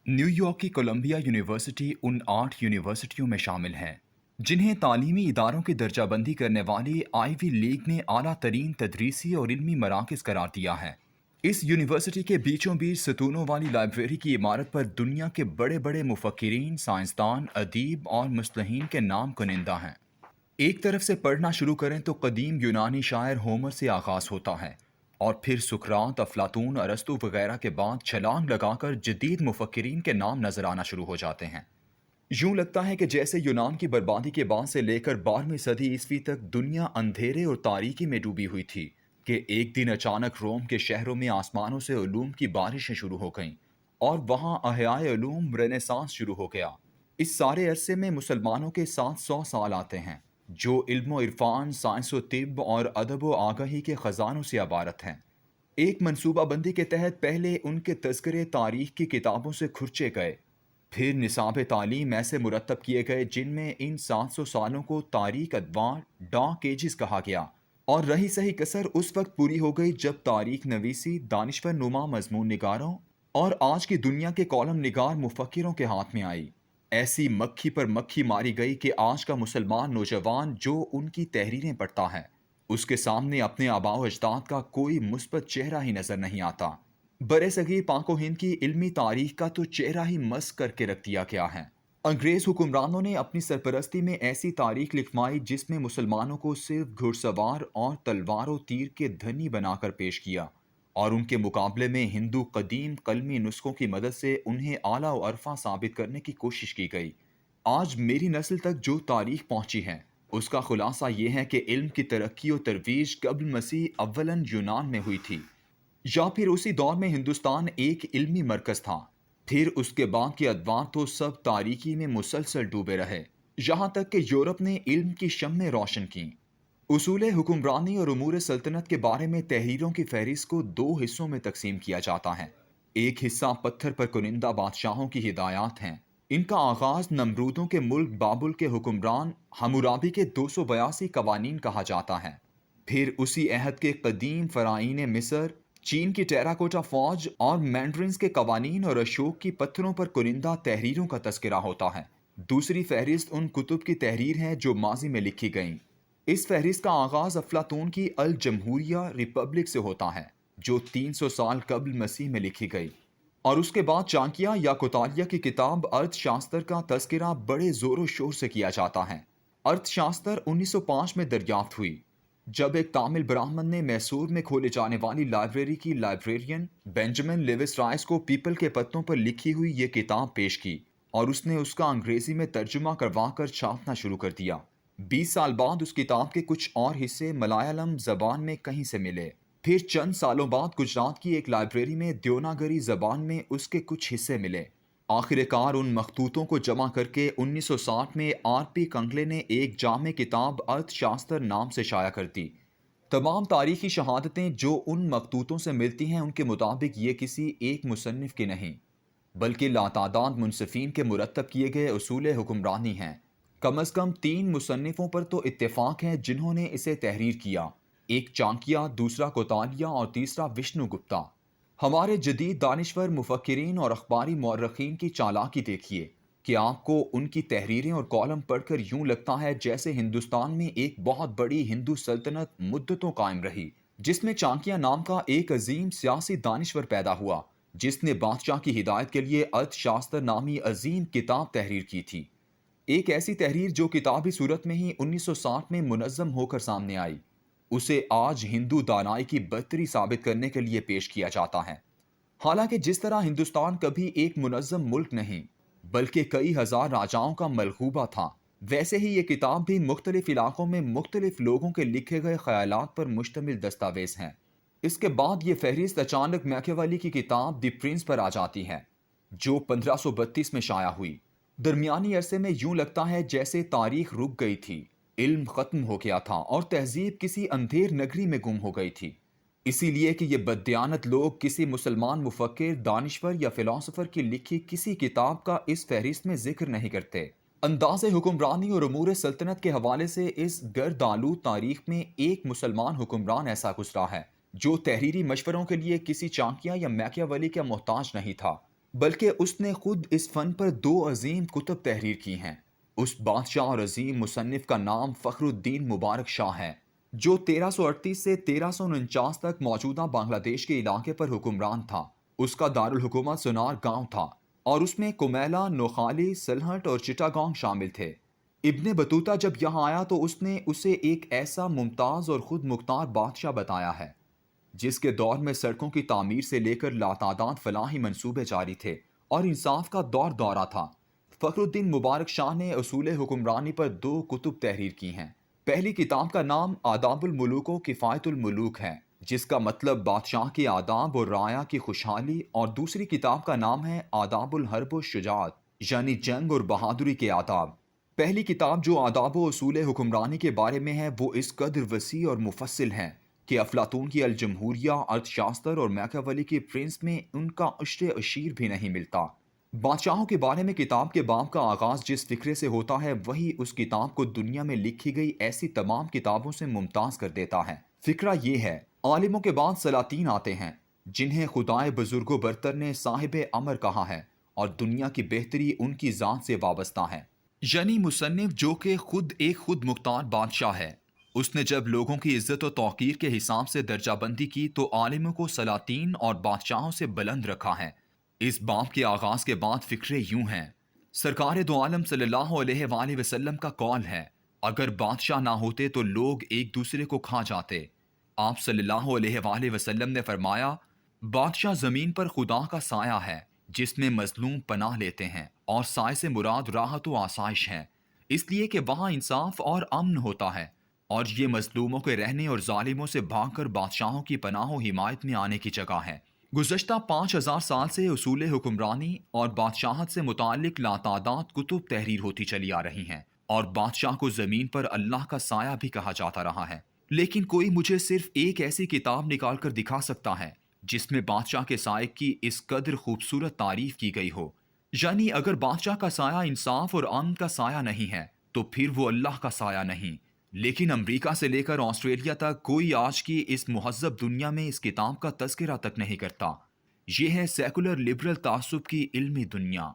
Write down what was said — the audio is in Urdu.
نیو یارک کی کولمبیا یونیورسٹی ان 8 یونیورسٹیوں میں شامل ہیں جنہیں تعلیمی اداروں کی درجہ بندی کرنے والی آئی وی لیگ نے اعلیٰ ترین تدریسی اور علمی مراکز قرار دیا ہے۔ اس یونیورسٹی کے بیچوں بیچ ستونوں والی لائبریری کی عمارت پر دنیا کے بڑے بڑے مفکرین، سائنسدان، ادیب اور مصلحین کے نام کنندہ ہیں۔ ایک طرف سے پڑھنا شروع کریں تو قدیم یونانی شاعر ہومر سے آغاز ہوتا ہے، اور پھر سقراط، افلاطون، ارسطو وغیرہ کے بعد چھلانگ لگا کر جدید مفکرین کے نام نظر آنا شروع ہو جاتے ہیں۔ یوں لگتا ہے کہ جیسے یونان کی بربادی کے بعد سے لے کر 12ویں صدی عیسوی تک دنیا اندھیرے اور تاریکی میں ڈوبی ہوئی تھی کہ ایک دن اچانک روم کے شہروں میں آسمانوں سے علوم کی بارشیں شروع ہو گئیں اور وہاں احیاء علوم رینیسانس شروع ہو گیا۔ اس سارے عرصے میں مسلمانوں کے 700 سال آتے ہیں جو علم و عرفان، سائنس و طب اور ادب و آگاہی کے خزانوں سے عبارت ہیں۔ ایک منصوبہ بندی کے تحت پہلے ان کے تذکرے تاریخ کی کتابوں سے کھرچے گئے، پھر نصاب تعلیم ایسے مرتب کیے گئے جن میں ان 700 سالوں کو تاریخ ادوار ڈارک ایجز کہا گیا، اور رہی سہی کسر اس وقت پوری ہو گئی جب تاریخ نویسی دانشور نما مضمون نگاروں اور آج کی دنیا کے کالم نگار مفکروں کے ہاتھ میں آئی۔ ایسی مکھی پر مکھی ماری گئی کہ آج کا مسلمان نوجوان جو ان کی تحریریں پڑھتا ہے اس کے سامنے اپنے آباء و اجداد کا کوئی مثبت چہرہ ہی نظر نہیں آتا۔ برصغیر پاک و ہند کی علمی تاریخ کا تو چہرہ ہی مسخ کر کے رکھ دیا گیا ہے۔ انگریز حکمرانوں نے اپنی سرپرستی میں ایسی تاریخ لکھوائی جس میں مسلمانوں کو صرف گھڑ سوار اور تلوار و تیر کے دھنی بنا کر پیش کیا، اور ان کے مقابلے میں ہندو قدیم قلمی نسخوں کی مدد سے انہیں اعلیٰ و عرفاں ثابت کرنے کی کوشش کی گئی۔ آج میری نسل تک جو تاریخ پہنچی ہے اس کا خلاصہ یہ ہے کہ علم کی ترقی و ترویج قبل مسیح اولاً یونان میں ہوئی تھی، یا پھر اسی دور میں ہندوستان ایک علمی مرکز تھا، پھر اس کے بعد کے ادوار تو سب تاریکی میں مسلسل ڈوبے رہے، یہاں تک کہ یورپ نے علم کی شمعیں روشن کیں۔ اصول حکمرانی اور امور سلطنت کے بارے میں تحریروں کی فہرست کو 2 حصوں میں تقسیم کیا جاتا ہے۔ ایک حصہ پتھر پر کنندہ بادشاہوں کی ہدایات ہیں۔ ان کا آغاز نمرودوں کے ملک بابل کے حکمران حمورابی کے 282 قوانین کہا جاتا ہے۔ پھر اسی عہد کے قدیم فرعین مصر، چین کی ٹیراکوٹا فوج اور مینڈرنز کے قوانین اور اشوک کی پتھروں پر کنندہ تحریروں کا تذکرہ ہوتا ہے۔ دوسری فہرست ان کتب کی تحریر ہے جو ماضی میں لکھی گئیں۔ اس فہرست کا آغاز افلاطون کی الجمہوریہ ریپبلک سے ہوتا ہے جو 300 سال قبل مسیح میں لکھی گئی، اور اس کے بعد چانکیہ یا کوتالیہ کی کتاب ارتھ شاستر کا تذکرہ بڑے زور و شور سے کیا جاتا ہے۔ ارتھ شاستر 1905 میں دریافت ہوئی جب ایک تامل برہمن نے میسور میں کھولے جانے والی لائبریری کی لائبریرین بینجامن لیوس رائس کو پیپل کے پتوں پر لکھی ہوئی یہ کتاب پیش کی، اور اس نے اس کا انگریزی میں ترجمہ کروا کر چھاپنا شروع کر دیا۔ 20 سال بعد اس کتاب کے کچھ اور حصے ملیالم زبان میں کہیں سے ملے، پھر چند سالوں بعد گجرات کی ایک لائبریری میں دیوناگری زبان میں اس کے کچھ حصے ملے۔ آخر کار ان مخطوطوں کو جمع کر کے 1960 میں آر پی کنگلے نے ایک جامع کتاب ارتھ شاستر نام سے شائع کر دی۔ تمام تاریخی شہادتیں جو ان مخطوطوں سے ملتی ہیں ان کے مطابق یہ کسی ایک مصنف کی نہیں بلکہ لاتعداد منصفین کے مرتب کیے گئے اصول حکمرانی ہیں۔ کم از کم 3 مصنفوں پر تو اتفاق ہے جنہوں نے اسے تحریر کیا، ایک چانکیہ، دوسرا کوتالیہ اور تیسرا وشنو گپتا۔ ہمارے جدید دانشور مفکرین اور اخباری مورخین کی چالاکی دیکھیے کہ آپ کو ان کی تحریریں اور کالم پڑھ کر یوں لگتا ہے جیسے ہندوستان میں ایک بہت بڑی ہندو سلطنت مدتوں قائم رہی جس میں چانکیہ نام کا ایک عظیم سیاسی دانشور پیدا ہوا جس نے بادشاہ کی ہدایت کے لیے ارتھ شاستر نامی عظیم کتاب تحریر کی تھی۔ ایک ایسی تحریر جو کتابی صورت میں ہی 1960 میں منظم ہو کر سامنے آئی، اسے آج ہندو دانائی کی برتری ثابت کرنے کے لیے پیش کیا جاتا ہے۔ حالانکہ جس طرح ہندوستان کبھی ایک منظم ملک نہیں بلکہ کئی ہزار راجاؤں کا ملغوبہ تھا، ویسے ہی یہ کتاب بھی مختلف علاقوں میں مختلف لوگوں کے لکھے گئے خیالات پر مشتمل دستاویز ہیں۔ اس کے بعد یہ فہرست اچانک میکیاویلی کی کتاب دی پرنس پر آ جاتی ہے جو 1532 میں شائع ہوئی۔ درمیانی عرصے میں یوں لگتا ہے جیسے تاریخ رک گئی تھی، علم ختم ہو گیا تھا اور تہذیب کسی اندھیر نگری میں گم ہو گئی تھی، اسی لیے کہ یہ بددیانت لوگ کسی مسلمان مفکر، دانشور یا فلاسفر کی لکھی کسی کتاب کا اس فہرست میں ذکر نہیں کرتے۔ انداز حکمرانی اور امور سلطنت کے حوالے سے اس گرد آلود تاریخ میں ایک مسلمان حکمران ایسا گزرا ہے جو تحریری مشوروں کے لیے کسی چانکیہ یا میکیاویلی کا محتاج نہیں تھا، بلکہ اس نے خود اس فن پر 2 عظیم کتب تحریر کی ہیں۔ اس بادشاہ اور عظیم مصنف کا نام فخر الدین مبارک شاہ ہے، جو 1338 سے 1349 تک موجودہ بنگلہ دیش کے علاقے پر حکمران تھا۔ اس کا دارالحکومت سونار گاؤں تھا اور اس میں کمیلا، نوخالی، سلہٹ اور چٹاگانگ شامل تھے۔ ابن بطوطہ جب یہاں آیا تو اس نے اسے ایک ایسا ممتاز اور خود مختار بادشاہ بتایا ہے جس کے دور میں سڑکوں کی تعمیر سے لے کر لاتعداد فلاحی منصوبے جاری تھے اور انصاف کا دور دورہ تھا۔ فخر الدین مبارک شاہ نے اصول حکمرانی پر 2 کتب تحریر کی ہیں۔ پہلی کتاب کا نام آداب الملوک و کفایت الملوک ہے، جس کا مطلب بادشاہ کے آداب اور رعایا کی خوشحالی، اور دوسری کتاب کا نام ہے آداب الحرب و شجاعت، یعنی جنگ اور بہادری کے آداب۔ پہلی کتاب جو آداب و اصول حکمرانی کے بارے میں ہے وہ اس قدر وسیع اور مفصل ہے کہ افلاطون کی الجمہوریہ، ارتھ شاستر اور میکیاولی کی پرنس میں ان کا عشر اشیر بھی نہیں ملتا۔ بادشاہوں کے بارے میں کتاب کے باب کا آغاز جس فقرے سے ہوتا ہے وہی اس کتاب کو دنیا میں لکھی گئی ایسی تمام کتابوں سے ممتاز کر دیتا ہے۔ فقرہ یہ ہے: عالموں کے بعد سلاطین آتے ہیں، جنہیں خدائے بزرگ و برتر نے صاحب امر کہا ہے، اور دنیا کی بہتری ان کی ذات سے وابستہ ہے۔ یعنی مصنف جو کہ خود مختار بادشاہ ہے، اس نے جب لوگوں کی عزت و توقیر کے حساب سے درجہ بندی کی تو عالموں کو سلاطین اور بادشاہوں سے بلند رکھا ہے۔ اس باب کے آغاز کے بعد فقرے یوں ہیں: سرکار دو عالم صلی اللہ علیہ وآلہ وسلم کا قول ہے، اگر بادشاہ نہ ہوتے تو لوگ ایک دوسرے کو کھا جاتے۔ آپ صلی اللہ علیہ وآلہ وسلم نے فرمایا، بادشاہ زمین پر خدا کا سایہ ہے جس میں مظلوم پناہ لیتے ہیں، اور سائے سے مراد راحت و آسائش ہے، اس لیے کہ وہاں انصاف اور امن ہوتا ہے، اور یہ مظلوموں کے رہنے اور ظالموں سے بھاگ کر بادشاہوں کی پناہ و حمایت میں آنے کی جگہ ہے۔ گزشتہ 5000 سال سے اصول حکمرانی اور بادشاہت سے متعلق لاتعداد کتب تحریر ہوتی چلی آ رہی ہیں، اور بادشاہ کو زمین پر اللہ کا سایہ بھی کہا جاتا رہا ہے۔ لیکن کوئی مجھے صرف ایک ایسی کتاب نکال کر دکھا سکتا ہے جس میں بادشاہ کے سائے کی اس قدر خوبصورت تعریف کی گئی ہو۔ یعنی اگر بادشاہ کا سایہ انصاف اور امن کا سایہ نہیں ہے تو پھر وہ اللہ کا سایہ نہیں۔ لیکن امریکہ سے لے کر آسٹریلیا تک کوئی آج کی اس مہذب دنیا میں اس کتاب کا تذکرہ تک نہیں کرتا۔ یہ ہے سیکولر لبرل تعصب کی علمی دنیا۔